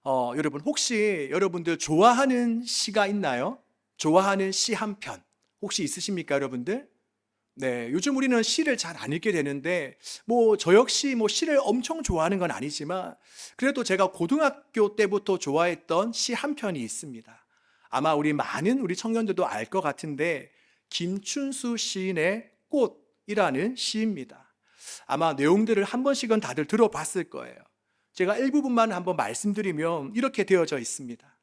여러분 혹시 여러분들 좋아하는 시가 있나요? 좋아하는 시 한 편 혹시 있으십니까, 여러분들? 네, 요즘 우리는 시를 잘 안 읽게 되는데 저 역시 시를 엄청 좋아하는 건 아니지만 그래도 제가 고등학교 때부터 좋아했던 시 한 편이 있습니다. 아마 많은 우리 청년들도 알 것 같은데 김춘수 시인의 꽃이라는 시입니다. 아마 내용들을 한 번씩은 다들 들어봤을 거예요. 제가 일부분만 한번 말씀드리면 이렇게 되어져 있습니다.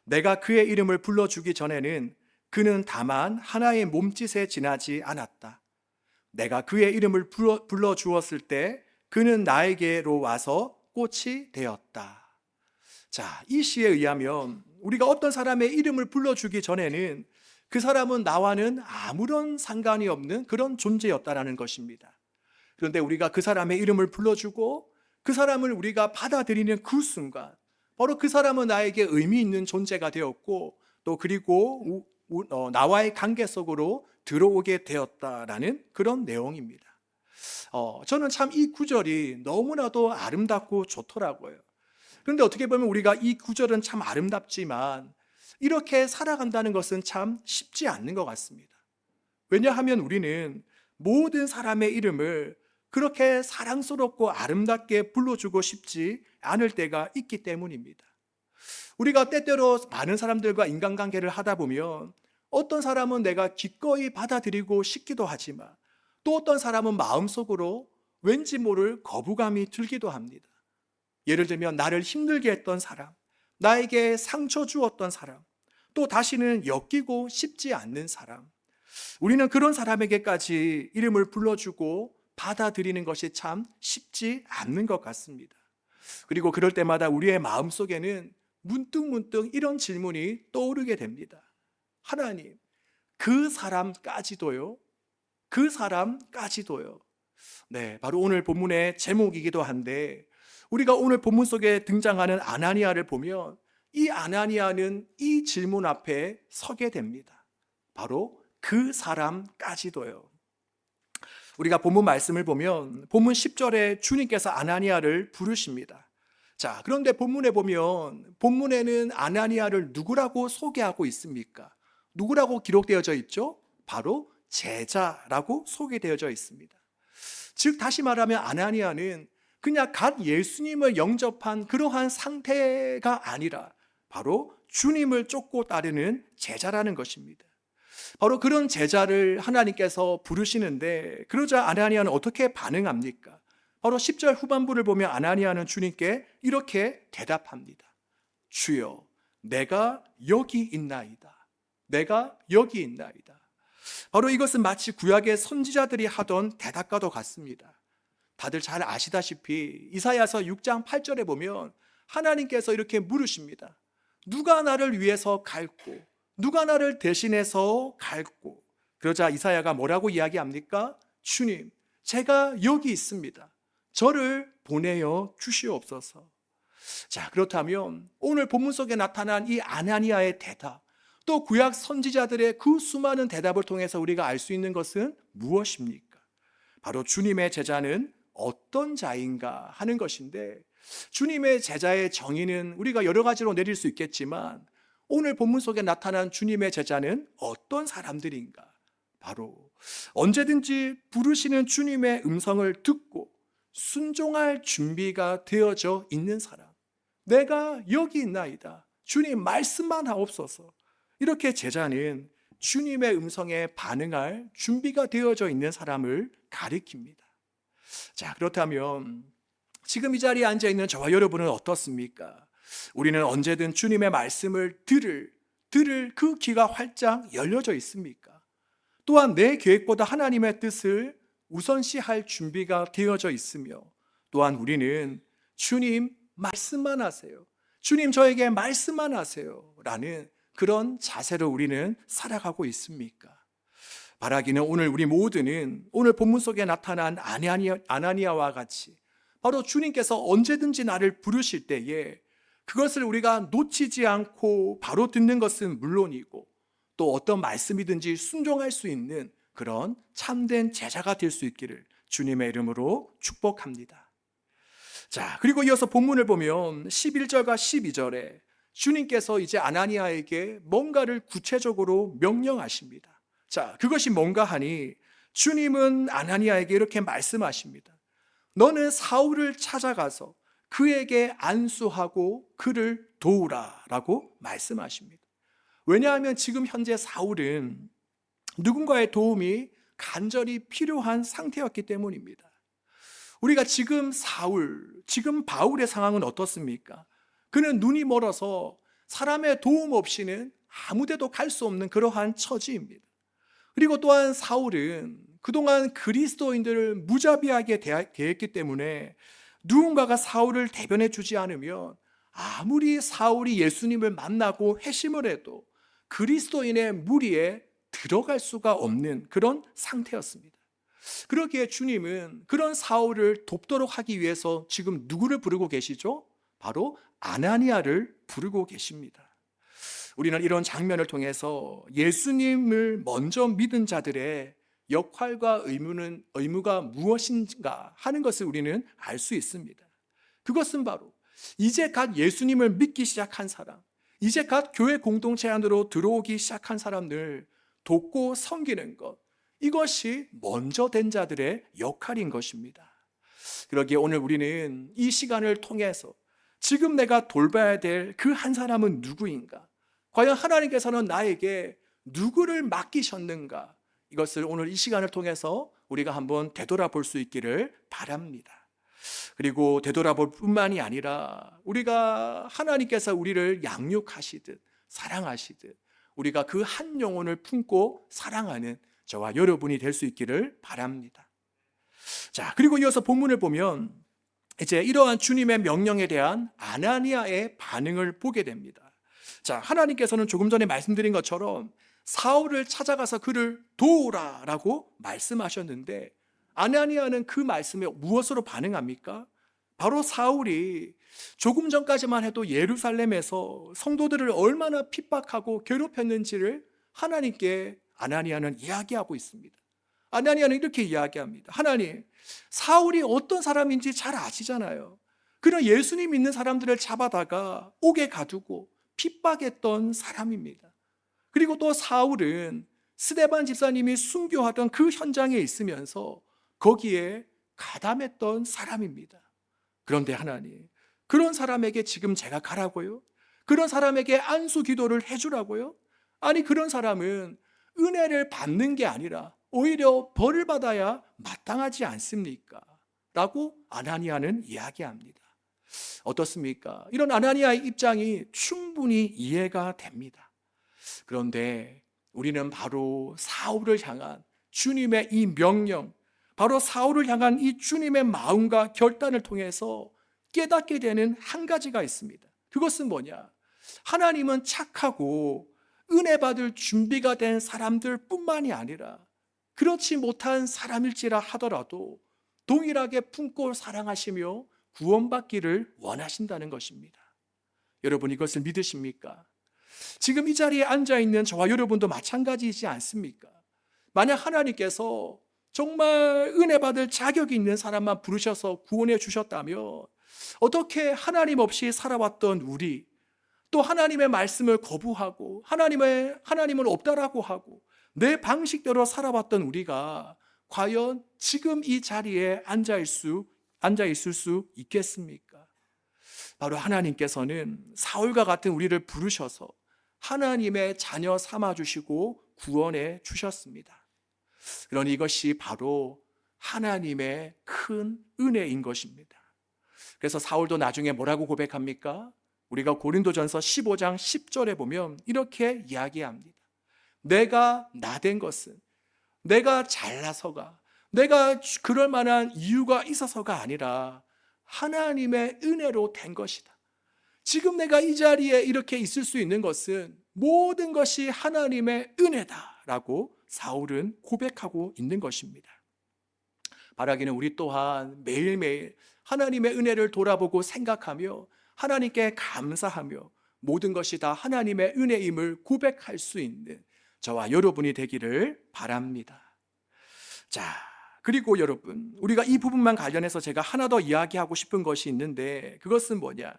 내가 그의 이름을 불러주기 전에는 그는 다만 하나의 몸짓에 지나지 않았다. 내가 그의 이름을 불러주었을 때 그는 나에게로 와서 꽃이 되었다. 자, 이 시에 의하면 우리가 어떤 사람의 이름을 불러주기 전에는 그 사람은 나와는 아무런 상관이 없는 그런 존재였다라는 것입니다. 그런데 우리가 그 사람의 이름을 불러주고 그 사람을 우리가 받아들이는 그 순간 바로 그 사람은 나에게 의미 있는 존재가 되었고 또 그리고 나와의 관계 속으로 들어오게 되었다라는 그런 내용입니다. 저는 참 이 구절이 너무나도 아름답고 좋더라고요. 그런데 어떻게 보면 우리가 이 구절은 참 아름답지만 이렇게 살아간다는 것은 참 쉽지 않는 것 같습니다. 왜냐하면 우리는 모든 사람의 이름을 그렇게 사랑스럽고 아름답게 불러주고 싶지 않을 때가 있기 때문입니다. 우리가 때때로 많은 사람들과 인간관계를 하다 보면 어떤 사람은 내가 기꺼이 받아들이고 싶기도 하지만 또 어떤 사람은 마음속으로 왠지 모를 거부감이 들기도 합니다. 예를 들면 나를 힘들게 했던 사람, 나에게 상처 주었던 사람, 또 다시는 엮이고 싶지 않는 사람, 우리는 그런 사람에게까지 이름을 불러주고 받아들이는 것이 참 쉽지 않는 것 같습니다. 그리고 그럴 때마다 우리의 마음속에는 문득문득 이런 질문이 떠오르게 됩니다. 하나님, 그 사람까지도요? 그 사람까지도요? 네, 바로 오늘 본문의 제목이기도 한데 우리가 오늘 본문 속에 등장하는 아나니아를 보면 이 아나니아는 이 질문 앞에 서게 됩니다. 바로 그 사람까지도요. 우리가 본문 말씀을 보면 본문 10절에 주님께서 아나니아를 부르십니다. 자, 그런데 본문에 보면 본문에는 아나니아를 누구라고 소개하고 있습니까? 누구라고 기록되어져 있죠? 바로 제자라고 소개되어져 있습니다. 즉 다시 말하면 아나니아는 그냥 갓 예수님을 영접한 그러한 상태가 아니라 바로 주님을 쫓고 따르는 제자라는 것입니다. 바로 그런 제자를 하나님께서 부르시는데 그러자 아나니아는 어떻게 반응합니까? 바로 10절 후반부를 보면 아나니아는 주님께 이렇게 대답합니다. 주여, 내가 여기 있나이다. 내가 여기 있나이다. 바로 이것은 마치 구약의 선지자들이 하던 대답과도 같습니다. 다들 잘 아시다시피 이사야서 6장 8절에 보면 하나님께서 이렇게 물으십니다. 누가 나를 위해서 갈고 누가 나를 대신해서 갈고. 그러자 이사야가 뭐라고 이야기합니까? 주님, 제가 여기 있습니다. 저를 보내어 주시옵소서. 자, 그렇다면 오늘 본문 속에 나타난 이 아나니아의 대답, 또 구약 선지자들의 그 수많은 대답을 통해서 우리가 알 수 있는 것은 무엇입니까? 바로 주님의 제자는 어떤 자인가 하는 것인데, 주님의 제자의 정의는 우리가 여러 가지로 내릴 수 있겠지만 오늘 본문 속에 나타난 주님의 제자는 어떤 사람들인가? 바로 언제든지 부르시는 주님의 음성을 듣고 순종할 준비가 되어져 있는 사람. 내가 여기 있나이다. 주님 말씀만 하옵소서. 이렇게 제자는 주님의 음성에 반응할 준비가 되어져 있는 사람을 가리킵니다. 자, 그렇다면 지금 이 자리에 앉아 있는 저와 여러분은 어떻습니까? 우리는 언제든 주님의 말씀을 들을 그 귀가 활짝 열려져 있습니까? 또한 내 계획보다 하나님의 뜻을 우선시할 준비가 되어져 있으며 또한 우리는 주님 말씀만 하세요. 주님 저에게 말씀만 하세요. 라는 그런 자세로 우리는 살아가고 있습니까? 바라기는 오늘 우리 모두는 오늘 본문 속에 나타난 아나니아와 같이 바로 주님께서 언제든지 나를 부르실 때에 그것을 우리가 놓치지 않고 바로 듣는 것은 물론이고 또 어떤 말씀이든지 순종할 수 있는 그런 참된 제자가 될 수 있기를 주님의 이름으로 축복합니다. 자, 그리고 이어서 본문을 보면 11절과 12절에 주님께서 이제 아나니아에게 뭔가를 구체적으로 명령하십니다. 자, 그것이 뭔가 하니 주님은 아나니아에게 이렇게 말씀하십니다. 너는 사울을 찾아가서 그에게 안수하고 그를 도우라 라고 말씀하십니다. 왜냐하면 지금 현재 사울은 누군가의 도움이 간절히 필요한 상태였기 때문입니다. 우리가 지금 바울의 상황은 어떻습니까? 그는 눈이 멀어서 사람의 도움 없이는 아무데도 갈 수 없는 그러한 처지입니다. 그리고 또한 사울은 그동안 그리스도인들을 무자비하게 대했기 때문에 누군가가 사울을 대변해 주지 않으면 아무리 사울이 예수님을 만나고 회심을 해도 그리스도인의 무리에 들어갈 수가 없는 그런 상태였습니다. 그러기에 주님은 그런 사울을 돕도록 하기 위해서 지금 누구를 부르고 계시죠? 바로 아나니아를 부르고 계십니다. 우리는 이런 장면을 통해서 예수님을 먼저 믿은 자들의 역할과 의무가 무엇인가 하는 것을 우리는 알 수 있습니다. 그것은 바로 이제 갓 예수님을 믿기 시작한 사람, 이제 갓 교회 공동체 안으로 들어오기 시작한 사람들 돕고 섬기는 것, 이것이 먼저 된 자들의 역할인 것입니다. 그러기에 오늘 우리는 이 시간을 통해서 지금 내가 돌봐야 될 그 한 사람은 누구인가? 과연 하나님께서는 나에게 누구를 맡기셨는가? 이것을 오늘 이 시간을 통해서 우리가 한번 되돌아볼 수 있기를 바랍니다. 그리고 되돌아볼 뿐만이 아니라 우리가 하나님께서 우리를 양육하시듯 사랑하시듯 우리가 그 한 영혼을 품고 사랑하는 저와 여러분이 될 수 있기를 바랍니다. 자, 그리고 이어서 본문을 보면 이제 이러한 주님의 명령에 대한 아나니아의 반응을 보게 됩니다. 자, 하나님께서는 조금 전에 말씀드린 것처럼 사울을 찾아가서 그를 도우라라고 말씀하셨는데 아나니아는 그 말씀에 무엇으로 반응합니까? 바로 사울이 조금 전까지만 해도 예루살렘에서 성도들을 얼마나 핍박하고 괴롭혔는지를 하나님께 아나니아는 이야기하고 있습니다. 아나니아는 이렇게 이야기합니다. 하나님, 사울이 어떤 사람인지 잘 아시잖아요. 그런 예수님 믿는 사람들을 잡아다가 옥에 가두고 핍박했던 사람입니다. 그리고 또 사울은 스데반 집사님이 순교하던 그 현장에 있으면서 거기에 가담했던 사람입니다. 그런데 하나님, 그런 사람에게 지금 제가 가라고요? 그런 사람에게 안수 기도를 해주라고요? 아니, 그런 사람은 은혜를 받는 게 아니라 오히려 벌을 받아야 마땅하지 않습니까? 라고 아나니아는 이야기합니다. 어떻습니까? 이런 아나니아의 입장이 충분히 이해가 됩니다. 그런데 우리는 바로 사울을 향한 주님의 이 명령, 바로 사울을 향한 이 주님의 마음과 결단을 통해서 깨닫게 되는 한 가지가 있습니다. 그것은 뭐냐? 하나님은 착하고 은혜 받을 준비가 된 사람들 뿐만이 아니라 그렇지 못한 사람일지라 하더라도 동일하게 품고 사랑하시며 구원받기를 원하신다는 것입니다. 여러분, 이것을 믿으십니까? 지금 이 자리에 앉아있는 저와 여러분도 마찬가지이지 않습니까? 만약 하나님께서 정말 은혜 받을 자격이 있는 사람만 부르셔서 구원해 주셨다면 어떻게 하나님 없이 살아왔던 우리, 또 하나님의 말씀을 거부하고 하나님은 없다라고 하고 내 방식대로 살아왔던 우리가 과연 지금 이 자리에 앉아 있을 수 있겠습니까? 바로 하나님께서는 사울과 같은 우리를 부르셔서 하나님의 자녀 삼아주시고 구원해 주셨습니다. 그러니 이것이 바로 하나님의 큰 은혜인 것입니다. 그래서 사울도 나중에 뭐라고 고백합니까? 우리가 고린도전서 15장 10절에 보면 이렇게 이야기합니다. 내가 나된 것은 내가 잘나서가, 내가 그럴 만한 이유가 있어서가 아니라 하나님의 은혜로 된 것이다. 지금 내가 이 자리에 이렇게 있을 수 있는 것은 모든 것이 하나님의 은혜다라고 사울은 고백하고 있는 것입니다. 바라기는 우리 또한 매일매일 하나님의 은혜를 돌아보고 생각하며 하나님께 감사하며 모든 것이 다 하나님의 은혜임을 고백할 수 있는 저와 여러분이 되기를 바랍니다. 자, 그리고 여러분, 우리가 이 부분만 관련해서 제가 하나 더 이야기하고 싶은 것이 있는데, 그것은 뭐냐?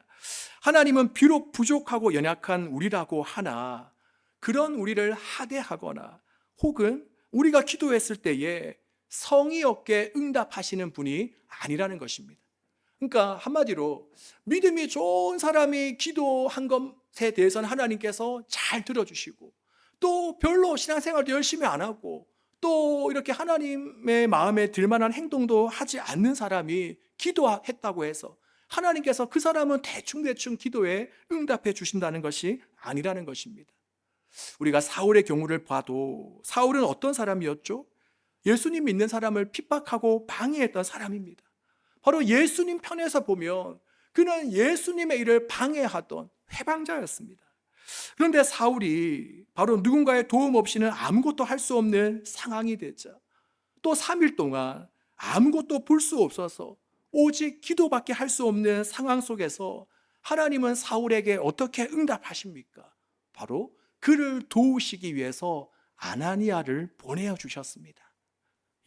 하나님은 비록 부족하고 연약한 우리라고 하나 그런 우리를 하대하거나 혹은 우리가 기도했을 때에 성의 없게 응답하시는 분이 아니라는 것입니다. 그러니까 한마디로 믿음이 좋은 사람이 기도한 것에 대해서는 하나님께서 잘 들어주시고, 또 별로 신앙생활도 열심히 안 하고 또 이렇게 하나님의 마음에 들만한 행동도 하지 않는 사람이 기도했다고 해서 하나님께서 그 사람은 대충대충 기도에 응답해 주신다는 것이 아니라는 것입니다. 우리가 사울의 경우를 봐도 사울은 어떤 사람이었죠? 예수님 믿는 사람을 핍박하고 방해했던 사람입니다. 바로 예수님 편에서 보면 그는 예수님의 일을 방해하던 회방자였습니다. 그런데 사울이 바로 누군가의 도움 없이는 아무것도 할 수 없는 상황이 되자 또 3일 동안 아무것도 볼 수 없어서 오직 기도밖에 할 수 없는 상황 속에서 하나님은 사울에게 어떻게 응답하십니까? 바로 그를 도우시기 위해서 아나니아를 보내어 주셨습니다.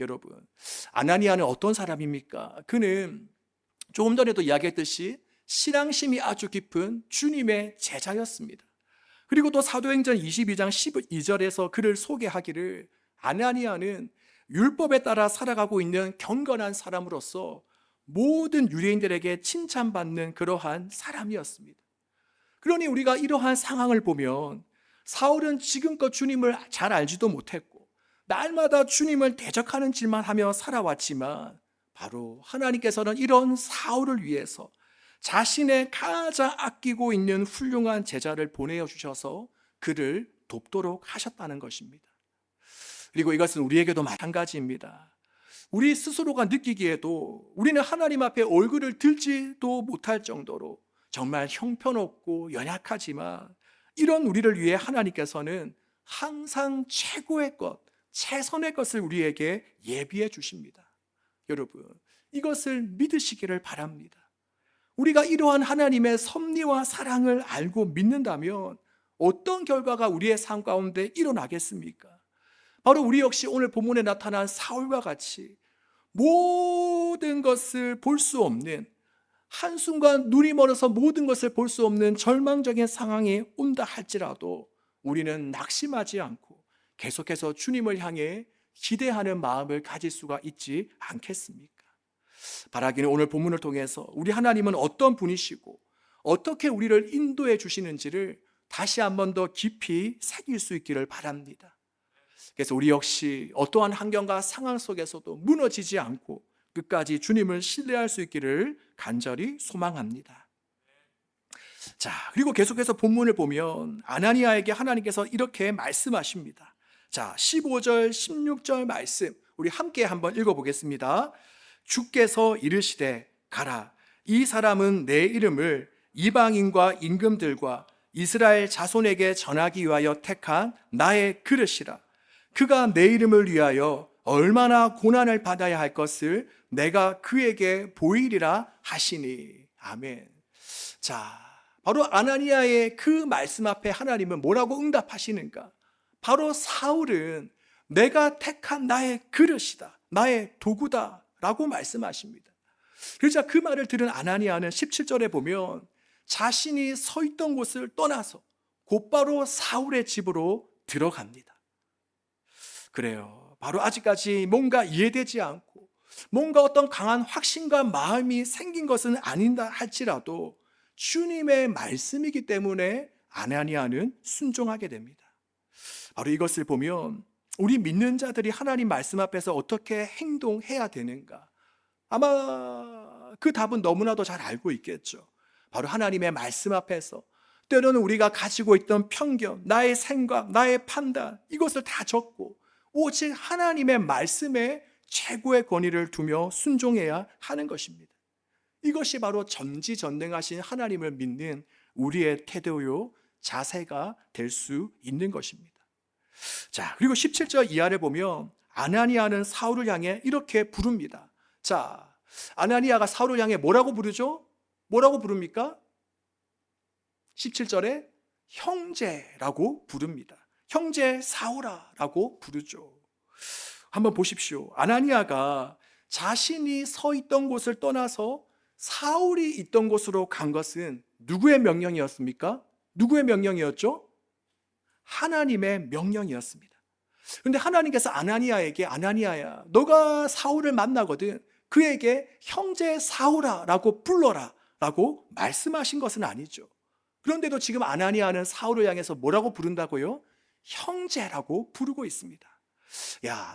여러분, 아나니아는 어떤 사람입니까? 그는 조금 전에도 이야기했듯이 신앙심이 아주 깊은 주님의 제자였습니다. 그리고 또 사도행전 22장 12절에서 그를 소개하기를 아나니아는 율법에 따라 살아가고 있는 경건한 사람으로서 모든 유대인들에게 칭찬받는 그러한 사람이었습니다. 그러니 우리가 이러한 상황을 보면 사울은 지금껏 주님을 잘 알지도 못했고 날마다 주님을 대적하는 짓만 하며 살아왔지만 바로 하나님께서는 이런 사울을 위해서 자신의 가장 아끼고 있는 훌륭한 제자를 보내어 주셔서 그를 돕도록 하셨다는 것입니다. 그리고 이것은 우리에게도 마찬가지입니다. 우리 스스로가 느끼기에도 우리는 하나님 앞에 얼굴을 들지도 못할 정도로 정말 형편없고 연약하지만 이런 우리를 위해 하나님께서는 항상 최고의 것, 최선의 것을 우리에게 예비해 주십니다. 여러분, 이것을 믿으시기를 바랍니다. 우리가 이러한 하나님의 섭리와 사랑을 알고 믿는다면 어떤 결과가 우리의 삶 가운데 일어나겠습니까? 바로 우리 역시 오늘 본문에 나타난 사울과 같이 모든 것을 볼 수 없는, 한순간 눈이 멀어서 모든 것을 볼 수 없는 절망적인 상황이 온다 할지라도 우리는 낙심하지 않고 계속해서 주님을 향해 기대하는 마음을 가질 수가 있지 않겠습니까? 바라기는 오늘 본문을 통해서 우리 하나님은 어떤 분이시고 어떻게 우리를 인도해 주시는지를 다시 한 번 더 깊이 새길 수 있기를 바랍니다. 그래서 우리 역시 어떠한 환경과 상황 속에서도 무너지지 않고 끝까지 주님을 신뢰할 수 있기를 간절히 소망합니다. 자, 그리고 계속해서 본문을 보면 아나니아에게 하나님께서 이렇게 말씀하십니다. 자, 15절, 16절 말씀 우리 함께 한번 읽어보겠습니다. 주께서 이르시되 가라, 이 사람은 내 이름을 이방인과 임금들과 이스라엘 자손에게 전하기 위하여 택한 나의 그릇이라. 그가 내 이름을 위하여 얼마나 고난을 받아야 할 것을 내가 그에게 보이리라 하시니. 아멘. 자, 바로 아나니아의 그 말씀 앞에 하나님은 뭐라고 응답하시는가? 바로 사울은 내가 택한 나의 그릇이다, 나의 도구다 라고 말씀하십니다. 그러자 그 말을 들은 아나니아는 17절에 보면 자신이 서 있던 곳을 떠나서 곧바로 사울의 집으로 들어갑니다. 그래요, 바로 아직까지 뭔가 이해되지 않고 뭔가 어떤 강한 확신과 마음이 생긴 것은 아닌다 할지라도 주님의 말씀이기 때문에 아나니아는 순종하게 됩니다. 바로 이것을 보면 우리 믿는 자들이 하나님 말씀 앞에서 어떻게 행동해야 되는가, 아마 그 답은 너무나도 잘 알고 있겠죠. 바로 하나님의 말씀 앞에서 때로는 우리가 가지고 있던 편견, 나의 생각, 나의 판단, 이것을 다 접고 오직 하나님의 말씀에 최고의 권위를 두며 순종해야 하는 것입니다. 이것이 바로 전지전능하신 하나님을 믿는 우리의 태도요, 자세가 될 수 있는 것입니다. 자, 그리고 17절 이하를 보면 아나니아는 사울을 향해 이렇게 부릅니다. 자, 아나니아가 사울을 향해 뭐라고 부르죠? 뭐라고 부릅니까? 17절에 형제라고 부릅니다. 형제 사울아라고 부르죠. 한번 보십시오. 아나니아가 자신이 서 있던 곳을 떠나서 사울이 있던 곳으로 간 것은 누구의 명령이었습니까? 누구의 명령이었죠? 하나님의 명령이었습니다. 그런데 하나님께서 아나니아야, 너가 사울을 만나거든 그에게 형제 사울아 라고 불러라 라고 말씀하신 것은 아니죠. 그런데도 지금 아나니아는 사울을 향해서 뭐라고 부른다고요? 형제라고 부르고 있습니다.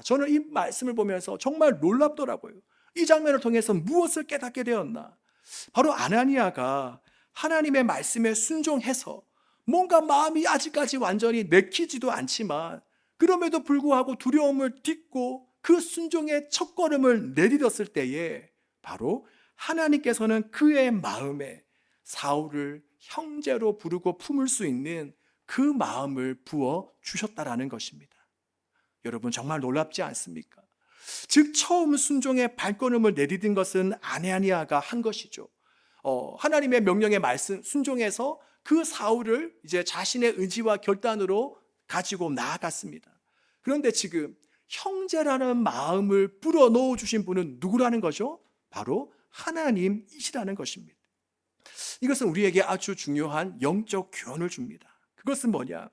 저는 이 말씀을 보면서 정말 놀랍더라고요. 이 장면을 통해서 무엇을 깨닫게 되었나? 바로 아나니아가 하나님의 말씀에 순종해서 뭔가 마음이 아직까지 완전히 내키지도 않지만 그럼에도 불구하고 두려움을 딛고 그 순종의 첫걸음을 내디뎠을 때에 바로 하나님께서는 그의 마음에 사울을 형제로 부르고 품을 수 있는 그 마음을 부어 주셨다라는 것입니다. 여러분 정말 놀랍지 않습니까? 즉 처음 순종의 발걸음을 내디딘 것은 아나니아가 한 것이죠. 하나님의 명령에 말씀 순종해서 그 사울을 이제 자신의 의지와 결단으로 가지고 나아갔습니다. 그런데 지금 형제라는 마음을 불어 넣어 주신 분은 누구라는 거죠? 바로 하나님이시라는 것입니다. 이것은 우리에게 아주 중요한 영적 교훈을 줍니다. 그것은 뭐냐?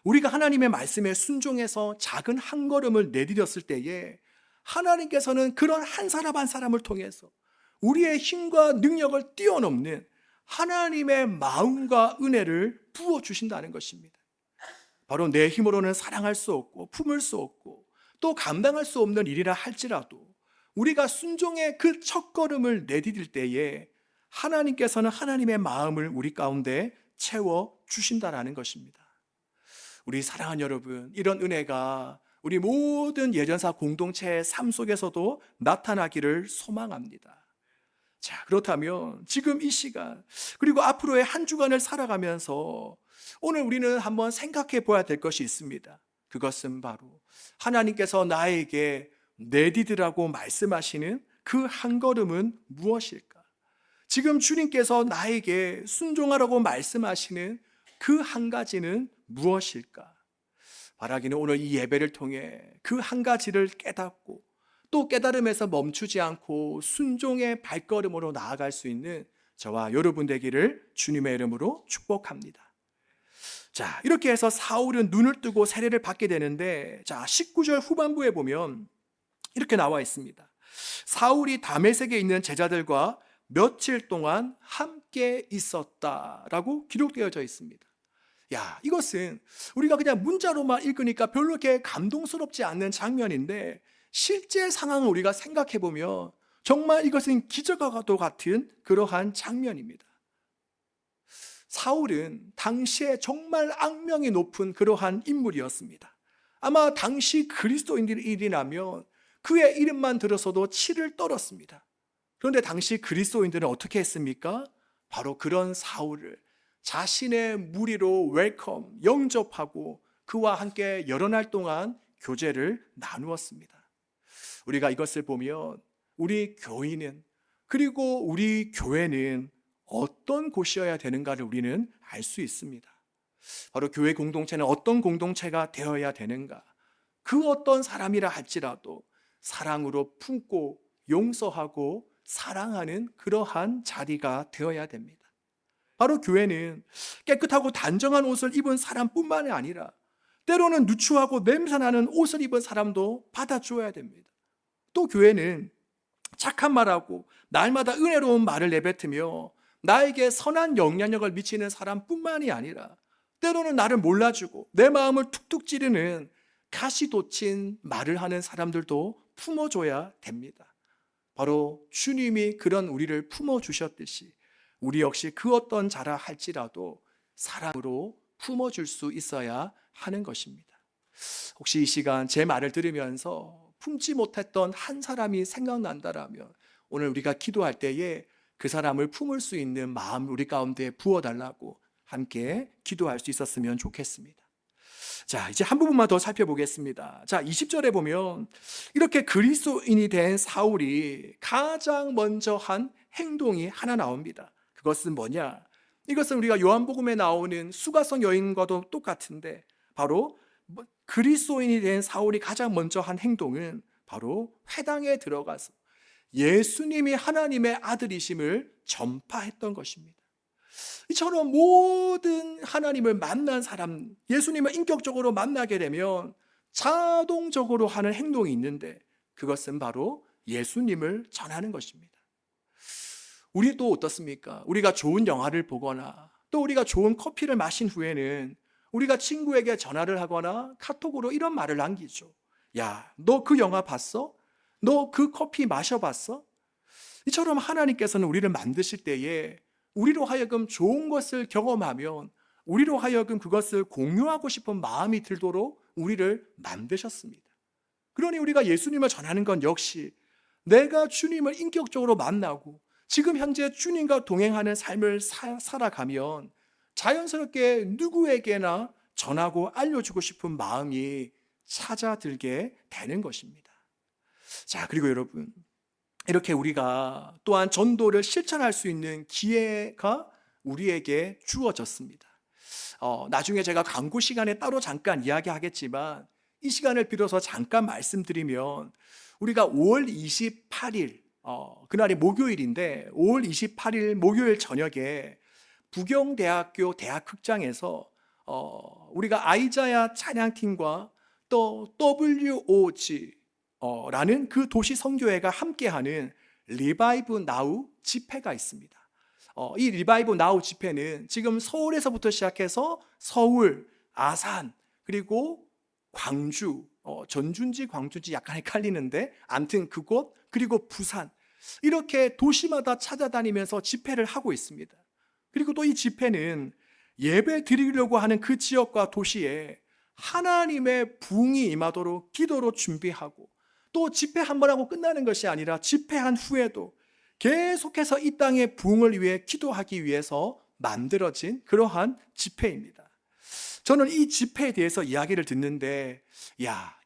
우리가 하나님의 말씀에 순종해서 작은 한 걸음을 내디뎠을 때에 하나님께서는 그런 한 사람 한 사람을 통해서 우리의 힘과 능력을 뛰어넘는 하나님의 마음과 은혜를 부어주신다는 것입니다. 바로 내 힘으로는 사랑할 수 없고 품을 수 없고 또 감당할 수 없는 일이라 할지라도 우리가 순종의 그 첫걸음을 내디딜 때에 하나님께서는 하나님의 마음을 우리 가운데 채워주신다는 것입니다. 우리 사랑하는 여러분, 이런 은혜가 우리 모든 예전사 공동체의 삶 속에서도 나타나기를 소망합니다. 자, 그렇다면 지금 이 시간 그리고 앞으로의 한 주간을 살아가면서 오늘 우리는 한번 생각해 보아야 될 것이 있습니다. 그것은 바로 하나님께서 나에게 내디디라고 말씀하시는 그 한 걸음은 무엇일까? 지금 주님께서 나에게 순종하라고 말씀하시는 그 한 가지는 무엇일까? 바라기는 오늘 이 예배를 통해 그 한 가지를 깨닫고 또 깨달음에서 멈추지 않고 순종의 발걸음으로 나아갈 수 있는 저와 여러분 되기를 주님의 이름으로 축복합니다. 자, 이렇게 해서 사울은 눈을 뜨고 세례를 받게 되는데, 자, 19절 후반부에 보면 이렇게 나와 있습니다. 사울이 다메섹에 있는 제자들과 며칠 동안 함께 있었다라고 기록되어져 있습니다. 이것은 우리가 그냥 문자로만 읽으니까 별로 이렇게 감동스럽지 않는 장면인데 실제 상황을 우리가 생각해 보면 정말 이것은 기적과도 같은 그러한 장면입니다. 사울은 당시에 정말 악명이 높은 그러한 인물이었습니다. 아마 당시 그리스도인들이라면 그의 이름만 들어서도 치를 떨었습니다. 그런데 당시 그리스도인들은 어떻게 했습니까? 바로 그런 사울을 자신의 무리로 웰컴, 영접하고 그와 함께 여러 날 동안 교제를 나누었습니다. 우리가 이것을 보면 우리 교인은 그리고 우리 교회는 어떤 곳이어야 되는가를 우리는 알 수 있습니다. 바로 교회 공동체는 어떤 공동체가 되어야 되는가? 그 어떤 사람이라 할지라도 사랑으로 품고 용서하고 사랑하는 그러한 자리가 되어야 됩니다. 바로 교회는 깨끗하고 단정한 옷을 입은 사람뿐만이 아니라 때로는 누추하고 냄새나는 옷을 입은 사람도 받아주어야 됩니다. 또 교회는 착한 말하고 날마다 은혜로운 말을 내뱉으며 나에게 선한 영향력을 미치는 사람뿐만이 아니라 때로는 나를 몰라주고 내 마음을 툭툭 찌르는 가시돋친 말을 하는 사람들도 품어줘야 됩니다. 바로 주님이 그런 우리를 품어주셨듯이 우리 역시 그 어떤 자라 할지라도 사랑으로 품어줄 수 있어야 하는 것입니다. 혹시 이 시간 제 말을 들으면서 품지 못했던 한 사람이 생각난다라면 오늘 우리가 기도할 때에 그 사람을 품을 수 있는 마음을 우리 가운데 부어달라고 함께 기도할 수 있었으면 좋겠습니다. 자, 이제 한 부분만 더 살펴보겠습니다. 자, 20절에 보면 이렇게 그리스도인이 된 사울이 가장 먼저 한 행동이 하나 나옵니다. 그것은 뭐냐? 이것은 우리가 요한복음에 나오는 수가성 여인과도 똑같은데 바로 그리스도인이 된 사울이 가장 먼저 한 행동은 바로 회당에 들어가서 예수님이 하나님의 아들이심을 전파했던 것입니다. 이처럼 모든 하나님을 만난 사람, 예수님을 인격적으로 만나게 되면 자동적으로 하는 행동이 있는데, 그것은 바로 예수님을 전하는 것입니다. 우리도 어떻습니까? 우리가 좋은 영화를 보거나 또 우리가 좋은 커피를 마신 후에는 우리가 친구에게 전화를 하거나 카톡으로 이런 말을 남기죠. 야, 너 그 영화 봤어? 너 그 커피 마셔봤어? 이처럼 하나님께서는 우리를 만드실 때에 우리로 하여금 좋은 것을 경험하면 우리로 하여금 그것을 공유하고 싶은 마음이 들도록 우리를 만드셨습니다. 그러니 우리가 예수님을 전하는 건 역시 내가 주님을 인격적으로 만나고 지금 현재 주님과 동행하는 삶을 살아가면 자연스럽게 누구에게나 전하고 알려주고 싶은 마음이 찾아들게 되는 것입니다. 자, 그리고 여러분, 이렇게 우리가 또한 전도를 실천할 수 있는 기회가 우리에게 주어졌습니다. 나중에 제가 광고 시간에 따로 잠깐 이야기하겠지만 이 시간을 빌어서 잠깐 말씀드리면, 우리가 5월 28일 그날이 목요일인데 5월 28일 목요일 저녁에 부경대학교 대학극장에서 우리가 아이자야 찬양팀과 또 WOG 라는 그 도시 선교회가 함께하는 리바이브 나우 집회가 있습니다. 이 리바이브 나우 집회는 지금 서울에서부터 시작해서 서울, 아산, 그리고 광주, 전주인지 광주인지 약간 헷갈리는데 아무튼 그곳, 그리고 부산, 이렇게 도시마다 찾아다니면서 집회를 하고 있습니다. 그리고 또 이 집회는 예배 드리려고 하는 그 지역과 도시에 하나님의 부흥이 임하도록 기도로 준비하고, 또 집회 한 번 하고 끝나는 것이 아니라 집회한 후에도 계속해서 이 땅의 부흥을 위해 기도하기 위해서 만들어진 그러한 집회입니다. 저는 이 집회에 대해서 이야기를 듣는데,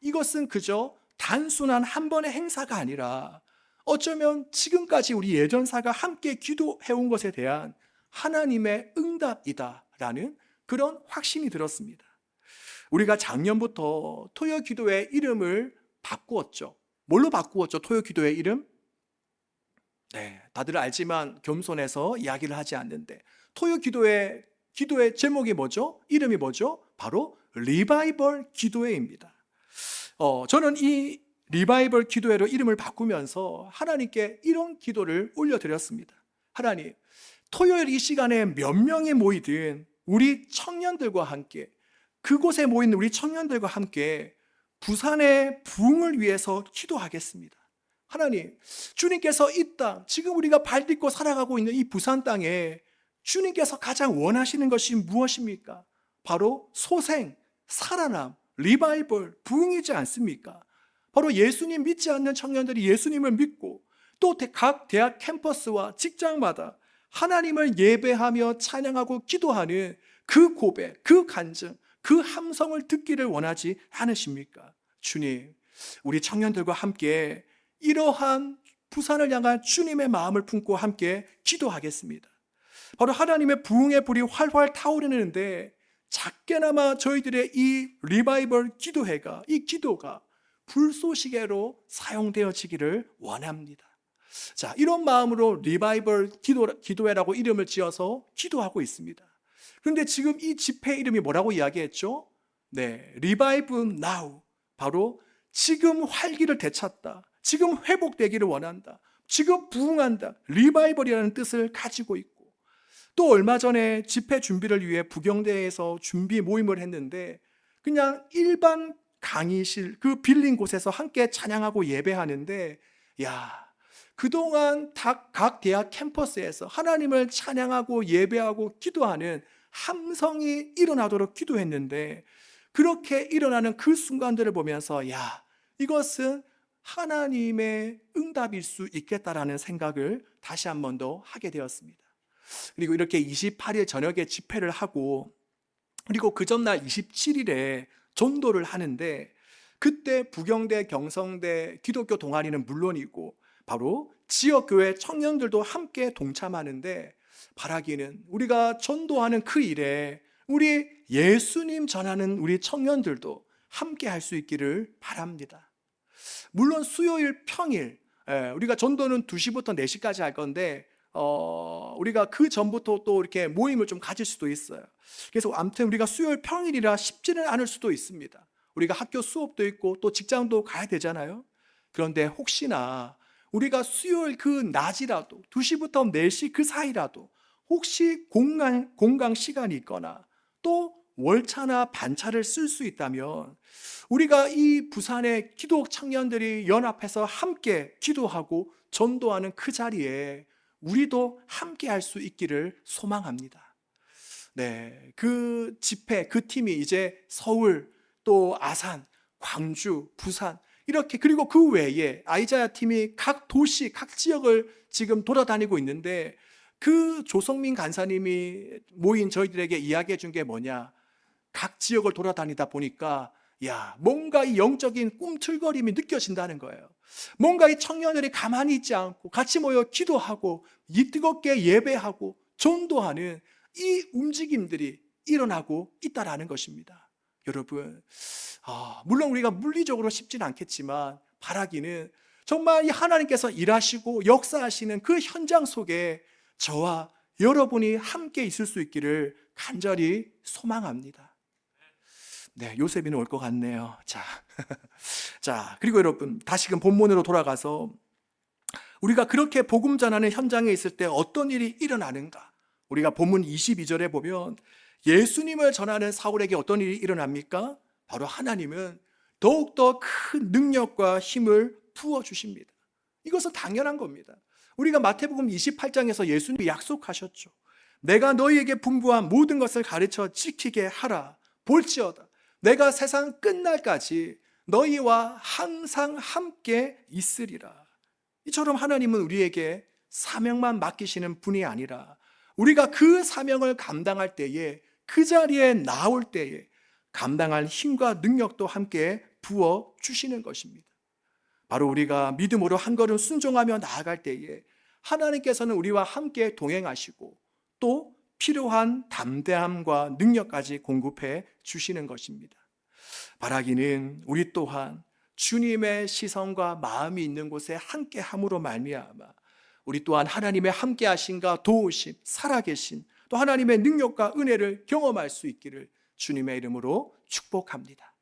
이것은 그저 단순한 한 번의 행사가 아니라 어쩌면 지금까지 우리 예전사가 함께 기도해온 것에 대한 하나님의 응답이다라는 그런 확신이 들었습니다. 우리가 작년부터 토요 기도의 이름을 바꾸었죠. 뭘로 바꾸었죠? 토요 기도의 이름? 네, 다들 알지만 겸손해서 이야기를 하지 않는데, 토요 기도의 제목이 뭐죠? 이름이 뭐죠? 바로 리바이벌 기도회입니다. 저는 이 리바이벌 기도회로 이름을 바꾸면서 하나님께 이런 기도를 올려드렸습니다. 하나님, 토요일 이 시간에 몇 명이 모이든 우리 청년들과 함께, 그곳에 모인 우리 청년들과 함께 부산의 부흥을 위해서 기도하겠습니다. 하나님, 주님께서 이 땅, 지금 우리가 발 딛고 살아가고 있는 이 부산 땅에 주님께서 가장 원하시는 것이 무엇입니까? 바로 소생, 살아남, 리바이벌, 부흥이지 않습니까? 바로 예수님 믿지 않는 청년들이 예수님을 믿고 또 각 대학 캠퍼스와 직장마다 하나님을 예배하며 찬양하고 기도하는 그 고백, 그 간증, 그 함성을 듣기를 원하지 않으십니까? 주님, 우리 청년들과 함께 이러한 부산을 향한 주님의 마음을 품고 함께 기도하겠습니다. 바로 하나님의 부흥의 불이 활활 타오르는데 작게나마 저희들의 이 리바이벌 기도회가, 이 기도가 불쏘시개로 사용되어지기를 원합니다. 자, 이런 마음으로 리바이벌 기도회라고 이름을 지어서 기도하고 있습니다. 그런데 지금 이 집회 이름이 뭐라고 이야기했죠? 네, 리바이브 나우. 바로 지금 활기를 되찾다, 지금 회복되기를 원한다, 지금 부흥한다, 리바이벌이라는 뜻을 가지고 있고, 또 얼마 전에 집회 준비를 위해 부경대에서 준비 모임을 했는데 그냥 일반 강의실 그 빌린 곳에서 함께 찬양하고 예배하는데, 그동안 각 대학 캠퍼스에서 하나님을 찬양하고 예배하고 기도하는 함성이 일어나도록 기도했는데, 그렇게 일어나는 그 순간들을 보면서 이것은 하나님의 응답일 수 있겠다라는 생각을 다시 한 번 더 하게 되었습니다. 그리고 이렇게 28일 저녁에 집회를 하고, 그리고 그 전날 27일에 전도를 하는데, 그때 부경대, 경성대 기독교 동아리는 물론이고 바로 지역교회 청년들도 함께 동참하는데, 바라기는 우리가 전도하는 그 일에 우리 예수님 전하는 우리 청년들도 함께 할 수 있기를 바랍니다. 물론 수요일 평일, 우리가 전도는 2시부터 4시까지 할 건데 우리가 그 전부터 또 이렇게 모임을 좀 가질 수도 있어요. 그래서 아무튼 우리가 수요일 평일이라 쉽지는 않을 수도 있습니다. 우리가 학교 수업도 있고 또 직장도 가야 되잖아요. 그런데 혹시나 우리가 수요일 그 낮이라도 2시부터 4시 그 사이라도 혹시 공강 시간이 있거나 또 월차나 반차를 쓸 수 있다면 우리가 이 부산의 기독 청년들이 연합해서 함께 기도하고 전도하는 그 자리에 우리도 함께 할 수 있기를 소망합니다. 네, 그 집회, 그 팀이 이제 서울, 또 아산, 광주, 부산 이렇게, 그리고 그 외에 아이자야 팀이 각 도시, 각 지역을 지금 돌아다니고 있는데, 그 조성민 간사님이 모인 저희들에게 이야기해 준 게 뭐냐, 각 지역을 돌아다니다 보니까 뭔가 이 영적인 꿈틀거림이 느껴진다는 거예요. 뭔가 이 청년들이 가만히 있지 않고 같이 모여 기도하고 이 뜨겁게 예배하고 전도하는 이 움직임들이 일어나고 있다라는 것입니다. 여러분, 물론 우리가 물리적으로 쉽지는 않겠지만 바라기는 정말 이 하나님께서 일하시고 역사하시는 그 현장 속에 저와 여러분이 함께 있을 수 있기를 간절히 소망합니다. 네, 요셉이는 올 것 같네요. 자, 그리고 여러분, 다시금 본문으로 돌아가서 우리가 그렇게 복음 전하는 현장에 있을 때 어떤 일이 일어나는가? 우리가 본문 22절에 보면 예수님을 전하는 사울에게 어떤 일이 일어납니까? 바로 하나님은 더욱더 큰 능력과 힘을 부어주십니다. 이것은 당연한 겁니다. 우리가 마태복음 28장에서 예수님이 약속하셨죠. 내가 너희에게 분부한 모든 것을 가르쳐 지키게 하라. 볼지어다 내가 세상 끝날까지 너희와 항상 함께 있으리라. 이처럼 하나님은 우리에게 사명만 맡기시는 분이 아니라 우리가 그 사명을 감당할 때에, 그 자리에 나올 때에 감당할 힘과 능력도 함께 부어 주시는 것입니다. 바로 우리가 믿음으로 한 걸음 순종하며 나아갈 때에 하나님께서는 우리와 함께 동행하시고 또 필요한 담대함과 능력까지 공급해 주시는 것입니다. 바라기는 우리 또한 주님의 시선과 마음이 있는 곳에 함께 함으로 말미암아 우리 또한 하나님의 함께 하심과 도우심, 살아계신 또 하나님의 능력과 은혜를 경험할 수 있기를 주님의 이름으로 축복합니다.